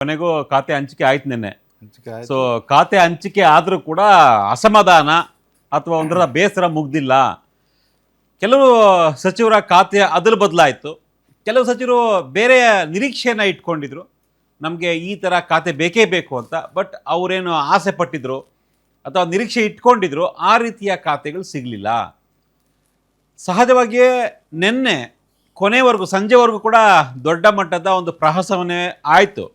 ಕೊನೆಗೂ ಖಾತೆ ಹಂಚಿಕೆ ಆಯ್ತು ನಿನ್ನೆ. ಹಂಚಿಕೆ ಆಯ್ತು. ಸೊ ಖಾತೆ ಹಂಚಿಕೆ ಆದರೂ ಕೂಡ ಅಸಮಾಧಾನ ಅಥವಾ ಒಂಥರ ಬೇಸರ ಮುಗ್ದಿಲ್ಲ. ಕೆಲವು ಸಚಿವರ ಖಾತೆ ಅದಲು ಬದಲಾಯಿತು. ಕೆಲವು ಸಚಿವರು ಬೇರೆ ನಿರೀಕ್ಷೆಯನ್ನು ಇಟ್ಕೊಂಡಿದ್ರು, ನಮಗೆ ಈ ಥರ ಖಾತೆ ಬೇಕೇ ಬೇಕು ಅಂತ. ಬಟ್ ಅವರೇನು ಆಸೆ ಪಟ್ಟಿದ್ರು ಅಥವಾ ನಿರೀಕ್ಷೆ ಇಟ್ಕೊಂಡಿದ್ರು, ಆ ರೀತಿಯ ಖಾತೆಗಳು ಸಿಗಲಿಲ್ಲ. ಸಹಜವಾಗಿಯೇ ನಿನ್ನೆ ಕೊನೆವರೆಗೂ ಸಂಜೆವರೆಗೂ ಕೂಡ ದೊಡ್ಡ ಮಟ್ಟದ ಒಂದು ಪ್ರಹಸವನ್ನೇ ಆಯಿತು.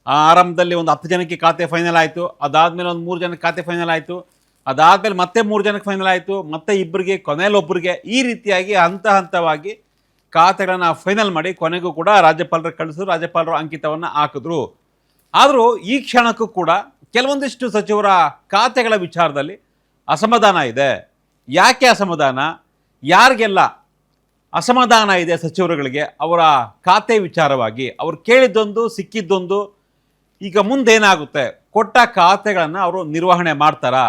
ಆರಂಭದಲ್ಲಿ ಒಂದು 10 ಜನಕ್ಕೆ ಖಾತೆ ಫೈನಲ್ ಆಯಿತು, ಅದಾದಮೇಲೆ ಒಂದು 3 ಜನಕ್ಕೆ ಖಾತೆ ಫೈನಲ್ ಆಯಿತು, ಅದಾದಮೇಲೆ ಮತ್ತೆ 3 ಜನಕ್ಕೆ ಫೈನಲ್ ಆಯಿತು, ಮತ್ತೆ ಇಬ್ಬರಿಗೆ, ಕೊನೆಯಲ್ಲಿ ಒಬ್ಬರಿಗೆ, ಈ ರೀತಿಯಾಗಿ ಹಂತ ಹಂತವಾಗಿ ಖಾತೆಗಳನ್ನು ಫೈನಲ್ ಮಾಡಿ ಕೊನೆಗೂ ಕೂಡ ರಾಜ್ಯಪಾಲರಿಗೆ ಕಳಿಸಿದ್ರು. ರಾಜ್ಯಪಾಲರು ಅಂಕಿತವನ್ನು ಹಾಕಿದ್ರು. ಆದರೂ ಈ ಕ್ಷಣಕ್ಕೂ ಕೂಡ ಕೆಲವೊಂದಿಷ್ಟು ಸಚಿವರ ಖಾತೆಗಳ ವಿಚಾರದಲ್ಲಿ ಅಸಮಾಧಾನ ಇದೆ. ಯಾಕೆ ಅಸಮಾಧಾನ? ಯಾರಿಗೆಲ್ಲ ಅಸಮಾಧಾನ ಇದೆ ಸಚಿವರುಗಳಿಗೆ ಅವರ ಖಾತೆ ವಿಚಾರವಾಗಿ? ಅವ್ರು ಕೇಳಿದ್ದೊಂದು, ಸಿಕ್ಕಿದ್ದೊಂದು. ಈಗ ಮುಂದೇನಾಗುತ್ತೆ? ಕೊಟ್ಟ ಖಾತೆಗಳನ್ನು ಅವರು ನಿರ್ವಹಣೆ ಮಾಡ್ತಾರಾ?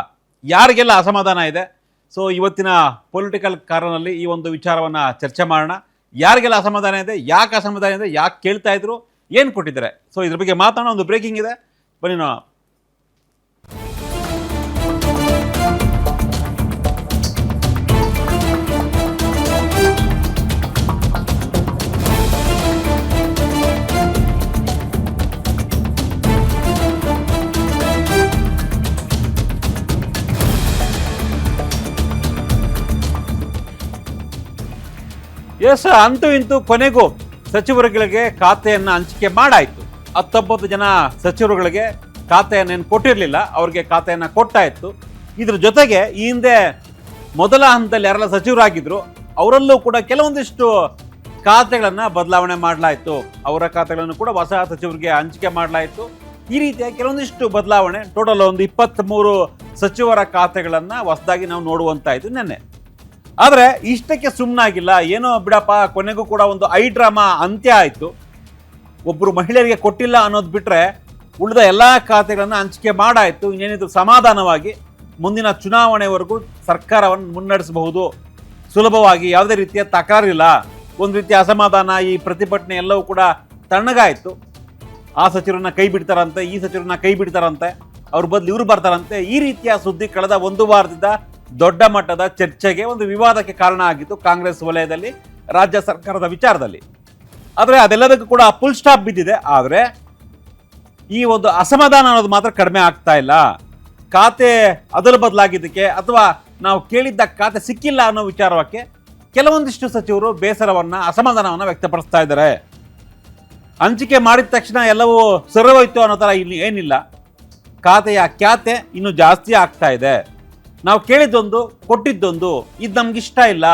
ಯಾರಿಗೆಲ್ಲ ಅಸಮಾಧಾನ ಇದೆ? ಸೊ ಇವತ್ತಿನ ಪೊಲಿಟಿಕಲ್ ಕಾರ್ನಲ್ಲಿ ಈ ಒಂದು ವಿಚಾರವನ್ನು ಚರ್ಚೆ ಮಾಡೋಣ. ಯಾರಿಗೆಲ್ಲ ಅಸಮಾಧಾನ ಇದೆ, ಯಾಕೆ ಅಸಮಾಧಾನ ಇದೆ, ಯಾಕೆ ಕೇಳ್ತಾ ಇದ್ರು, ಏನು ಕೊಟ್ಟಿದ್ದಾರೆ? ಸೊ ಇದ್ರ ಬಗ್ಗೆ ಮಾತಾಡೋಣ. ಒಂದು ಬ್ರೇಕಿಂಗ್ ಇದೆ, ಬನ್ನಿ ನೋಡೋಣ. ಎಸ್, ಅಂತೂ ಇಂತೂ ಕೊನೆಗೂ ಸಚಿವರುಗಳಿಗೆ ಖಾತೆಯನ್ನು ಹಂಚಿಕೆ ಮಾಡಾಯಿತು. 19 ಜನ ಸಚಿವರುಗಳಿಗೆ ಖಾತೆಯನ್ನೇನು ಕೊಟ್ಟಿರಲಿಲ್ಲ, ಅವ್ರಿಗೆ ಖಾತೆಯನ್ನು ಕೊಟ್ಟಾಯಿತು. ಇದ್ರ ಜೊತೆಗೆ ಈ ಹಿಂದೆ ಮೊದಲ ಹಂತದಲ್ಲಿ ಯಾರೆಲ್ಲ ಸಚಿವರಾಗಿದ್ರು ಅವರಲ್ಲೂ ಕೂಡ ಕೆಲವೊಂದಿಷ್ಟು ಖಾತೆಗಳನ್ನು ಬದಲಾವಣೆ ಮಾಡಲಾಯಿತು. ಅವರ ಖಾತೆಗಳನ್ನು ಕೂಡ ಹೊಸ ಸಚಿವರಿಗೆ ಹಂಚಿಕೆ ಮಾಡಲಾಯಿತು. ಈ ರೀತಿಯ ಕೆಲವೊಂದಿಷ್ಟು ಬದಲಾವಣೆ, ಟೋಟಲ್ ಒಂದು 23 ಸಚಿವರ ಖಾತೆಗಳನ್ನು ಹೊಸದಾಗಿ ನಾವು ನೋಡುವಂತಾಯಿತು ನಿನ್ನೆ. ಆದರೆ ಇಷ್ಟಕ್ಕೆ ಸುಮ್ಮನಾಗಿಲ್ಲ. ಏನೋ ಬಿಡಪ್ಪ, ಕೊನೆಗೂ ಕೂಡ ಒಂದು ಡ್ರಾಮಾ ಅಂತ್ಯ ಆಯಿತು. ಒಬ್ಬರು ಮಹಿಳೆಯರಿಗೆ ಕೊಟ್ಟಿಲ್ಲ ಅನ್ನೋದು ಬಿಟ್ಟರೆ ಉಳಿದ ಎಲ್ಲ ಖಾತೆಗಳನ್ನು ಹಂಚಿಕೆ ಮಾಡಾಯಿತು. ಇನ್ನೇನಿದ್ರು ಸಮಾಧಾನವಾಗಿ ಮುಂದಿನ ಚುನಾವಣೆವರೆಗೂ ಸರ್ಕಾರವನ್ನು ಮುನ್ನಡೆಸಬಹುದು ಸುಲಭವಾಗಿ, ಯಾವುದೇ ರೀತಿಯ ತಕರಾರಿಲ್ಲ. ಒಂದು ರೀತಿಯ ಅಸಮಾಧಾನ, ಈ ಪ್ರತಿಭಟನೆ ಎಲ್ಲವೂ ಕೂಡ ತಣ್ಣಗಾಯಿತು. ಆ ಸಚಿವರನ್ನ ಕೈ ಬಿಡ್ತಾರಂತೆ, ಈ ಸಚಿವರನ್ನ ಕೈ ಬಿಡ್ತಾರಂತೆ, ಅವ್ರ ಬದಲು ಇವರು ಬರ್ತಾರಂತೆ. ಈ ರೀತಿಯ ಸುದ್ದಿ ಕಳೆದ 1 ವಾರದಿಂದ ದೊಡ್ಡ ಮಟ್ಟದ ಚರ್ಚೆಗೆ, ಒಂದು ವಿವಾದಕ್ಕೆ ಕಾರಣ ಆಗಿತ್ತು ಕಾಂಗ್ರೆಸ್ ವಲಯದಲ್ಲಿ, ರಾಜ್ಯ ಸರ್ಕಾರದ ವಿಚಾರದಲ್ಲಿ. ಆದರೆ ಅದೆಲ್ಲದಕ್ಕೂ ಕೂಡ ಫುಲ್ ಸ್ಟಾಪ್ ಬಿದ್ದಿದೆ. ಆದರೆ ಈ ಒಂದು ಅಸಮಾಧಾನ ಅನ್ನೋದು ಮಾತ್ರ ಕಡಿಮೆ ಆಗ್ತಾ ಇಲ್ಲ. ಖಾತೆ ಅದಲು ಬದಲಾಗಿದ್ದಕ್ಕೆ ಅಥವಾ ನಾವು ಕೇಳಿದ್ದ ಖಾತೆ ಸಿಕ್ಕಿಲ್ಲ ಅನ್ನೋ ವಿಚಾರಕ್ಕೆ ಕೆಲವೊಂದಿಷ್ಟು ಸಚಿವರು ಬೇಸರವನ್ನು, ಅಸಮಾಧಾನವನ್ನು ವ್ಯಕ್ತಪಡಿಸ್ತಾ ಇದ್ದಾರೆ. ಹಂಚಿಕೆ ಮಾಡಿದ ತಕ್ಷಣ ಎಲ್ಲವೂ ಸರಿಹೋಯ್ತು ಅನ್ನೋ ಥರ ಇಲ್ಲಿ ಏನಿಲ್ಲ. ಖಾತೆಯ ಖ್ಯಾತೆ ಇನ್ನೂ ಜಾಸ್ತಿ ಆಗ್ತಾ ಇದೆ. ನಾವು ಕೇಳಿದ್ದೊಂದು, ಕೊಟ್ಟಿದ್ದೊಂದು, ಇದು ನಮ್ಗಿಷ್ಟ ಇಲ್ಲ,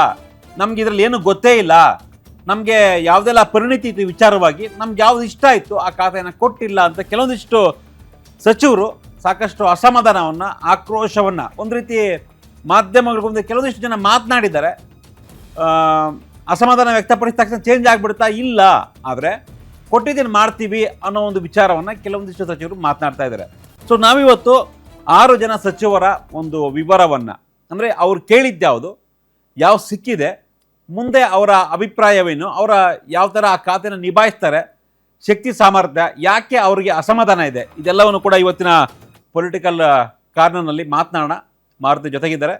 ನಮ್ಗೆ ಇದರಲ್ಲಿ ಏನು ಗೊತ್ತೇ ಇಲ್ಲ, ನಮಗೆ ಯಾವುದೆಲ್ಲ ಪರಿಣಿತಿ ಇತ್ತು ವಿಚಾರವಾಗಿ, ನಮ್ಗೆ ಯಾವ್ದು ಇಷ್ಟ ಆಯಿತು ಆ ಖಾತೆಯನ್ನು ಕೊಟ್ಟಿಲ್ಲ ಅಂತ ಕೆಲವೊಂದಿಷ್ಟು ಸಚಿವರು ಸಾಕಷ್ಟು ಅಸಮಾಧಾನವನ್ನು, ಆಕ್ರೋಶವನ್ನು, ಒಂದು ರೀತಿ ಮಾಧ್ಯಮಗಳ ಮುಂದೆ ಕೆಲವೊಂದಿಷ್ಟು ಜನ ಮಾತನಾಡಿದ್ದಾರೆ. ಅಸಮಾಧಾನ ವ್ಯಕ್ತಪಡಿಸಿದ ತಕ್ಷಣ ಚೇಂಜ್ ಆಗಿಬಿಡ್ತಾ ಇಲ್ಲ, ಆದರೆ ಕೊಟ್ಟಿದ್ದೇನು ಮಾಡ್ತೀವಿ ಅನ್ನೋ ಒಂದು ವಿಚಾರವನ್ನು ಕೆಲವೊಂದಿಷ್ಟು ಸಚಿವರು ಮಾತನಾಡ್ತಾ ಇದ್ದಾರೆ. ಸೊ ನಾವಿವತ್ತು 6 ಜನ ಸಚಿವರ ಒಂದು ವಿವರವನ್ನು, ಅಂದರೆ ಅವ್ರು ಕೇಳಿದ್ಯಾವುದು, ಯಾವ ಸಿಕ್ಕಿದೆ, ಮುಂದೆ ಅವರ ಅಭಿಪ್ರಾಯವೇನು, ಅವರ ಯಾವ ಥರ ಆ ಖಾತೆನ ನಿಭಾಯಿಸ್ತಾರೆ, ಶಕ್ತಿ ಸಾಮರ್ಥ್ಯ, ಯಾಕೆ ಅವರಿಗೆ ಅಸಮಾಧಾನ ಇದೆ, ಇದೆಲ್ಲವನ್ನು ಕೂಡ ಇವತ್ತಿನ ಪೊಲಿಟಿಕಲ್ ಕಾರ್ನರ್ನಲ್ಲಿ ಮಾತನಾಡೋಣ. ಮಾರುತಿ ಜೊತೆಗಿದ್ದಾರೆ.